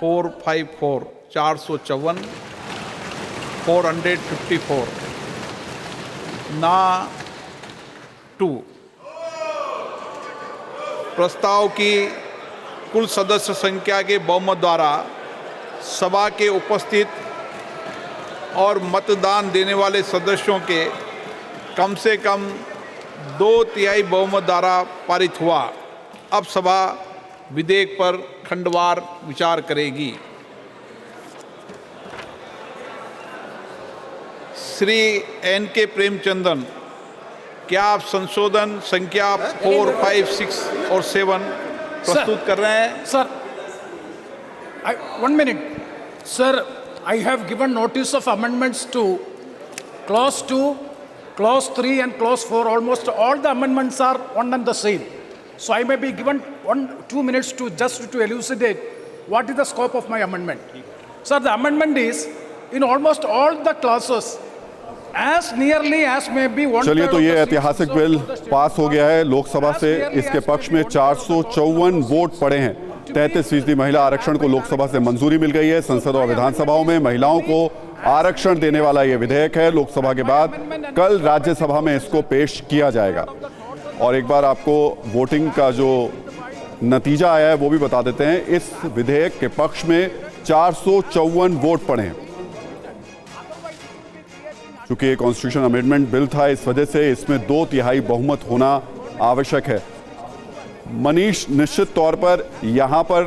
454 454 454 ना 2। प्रस्ताव की कुल सदस्य संख्या के बहुमत द्वारा सभा के उपस्थित और मतदान देने वाले सदस्यों के कम से कम 2/3 बहुमत द्वारा पारित हुआ। अब सभा विधेयक पर खंडवार विचार करेगी। श्री N.K. प्रेमचंदन, क्या आप संशोधन संख्या 4, 5, 6 और 7 प्रस्तुत कर रहे हैं? Sir, 1 minute. Sir, I have given notice of amendments to clause 2, clause 3 and clause 4. Almost all the amendments are one and the same. So I may be given 2 minutes to just to elucidate what is the scope of my amendment. Sir, the amendment is in almost all the clauses as nearly as may be one. चलिए, तो ये ऐतिहासिक bill pass हो गया है लोकसभा से। इसके पक्ष में 454 वोट पड़े हैं। 33% महिला आरक्षण को लोकसभा से मंजूरी मिल गई है। संसद और विधानसभाओं में महिलाओं को आरक्षण देने वाला ये विधेयक है। लोकसभा के बाद कल राज्यसभा में इसको पेश किया जाएगा। और एक बार आपको वोटिंग का जो नतीजा आया है वो भी बता देते हैं। इस विधेयक के पक्ष में 454 वोट पड़े हैं। चूंकि ये कॉन्स्टिट्यूशन अमेंडमेंट बिल था, इस वजह से इसमें 2/3 बहुमत होना आवश्यक है। मनीष, निश्चित तौर पर यहाँ पर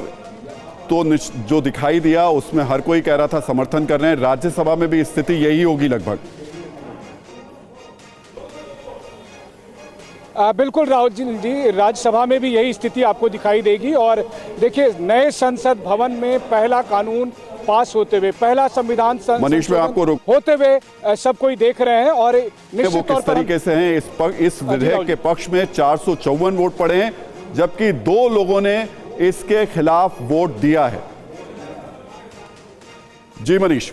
तो जो दिखाई दिया उसमें हर कोई कह रहा था समर्थन कर रहे हैं। राज्यसभा में भी स्थिति यही होगी लगभग। बिल्कुल राहुल जी, राज्यसभा में भी यही स्थिति आपको दिखाई देगी। और देखिए, नए संसद भवन में पहला कानून पास होते हुए, पहला संविधान मनीष में आपको होते हुए सब कोई देख रहे हैं। और निश्चित तौर पर तरीके से हैं इस विधेयक के पक्ष में 454 वोट पड़े हैं, जबकि 2 लोगों ने इसके खिलाफ वोट दिया है। जी मनीष।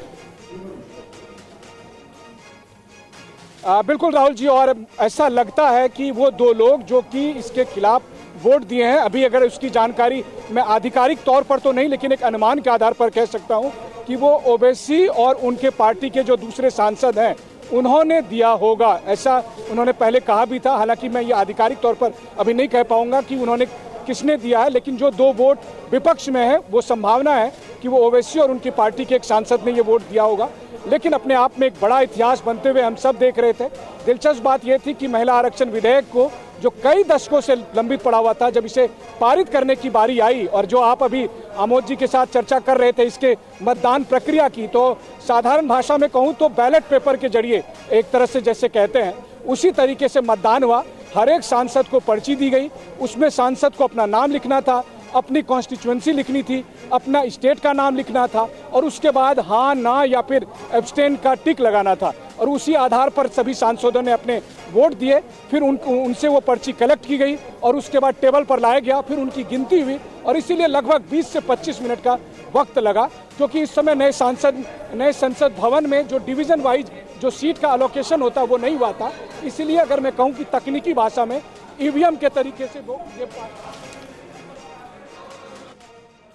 बिल्कुल राहुल जी, और ऐसा लगता है कि वो 2 लोग जो कि इसके खिलाफ वोट दिए हैं, अभी अगर उसकी जानकारी मैं आधिकारिक तौर पर तो नहीं, लेकिन एक अनुमान के आधार पर कह सकता हूं कि वो ओवैसी और उनके पार्टी के जो दूसरे सांसद हैं उन्होंने दिया होगा। ऐसा उन्होंने पहले कहा भी था। हालांकि मैं ये आधिकारिक तौर पर अभी नहीं कह पाऊंगा कि उन्होंने किसने दिया है, लेकिन जो 2 वोट विपक्ष में है वो संभावना है कि वो ओवैसी और उनकी पार्टी के एक सांसद ने ये वोट दिया होगा। लेकिन अपने आप में एक बड़ा इतिहास बनते हुए हम सब देख रहे थे। दिलचस्प बात यह थी कि महिला आरक्षण विधेयक को, जो कई दशकों से लंबित पड़ा हुआ था, जब इसे पारित करने की बारी आई, और जो आप अभी आमोद जी के साथ चर्चा कर रहे थे इसके मतदान प्रक्रिया की, तो साधारण भाषा में कहूँ तो बैलेट पेपर के जरिए, एक तरह से जैसे कहते हैं, उसी तरीके से मतदान हुआ। हर एक सांसद को पर्ची दी गई, उसमें सांसद को अपना नाम लिखना था, अपनी कॉन्स्टिट्यूएंसी लिखनी थी, अपना स्टेट का नाम लिखना था, और उसके बाद हाँ ना या फिर एब्सटेन का टिक लगाना था। और उसी आधार पर सभी सांसदों ने अपने वोट दिए। फिर उनसे वो पर्ची कलेक्ट की गई और उसके बाद टेबल पर लाया गया, फिर उनकी गिनती हुई। और इसीलिए लगभग 20 से 25 मिनट का वक्त लगा, क्योंकि इस समय नए संसद भवन में जो डिवीज़न वाइज जो सीट का अलोकेशन होता है वो नहीं हुआ था। इसीलिए अगर मैं कहूँ कि तकनीकी भाषा में ईवीएम के तरीके से वो ये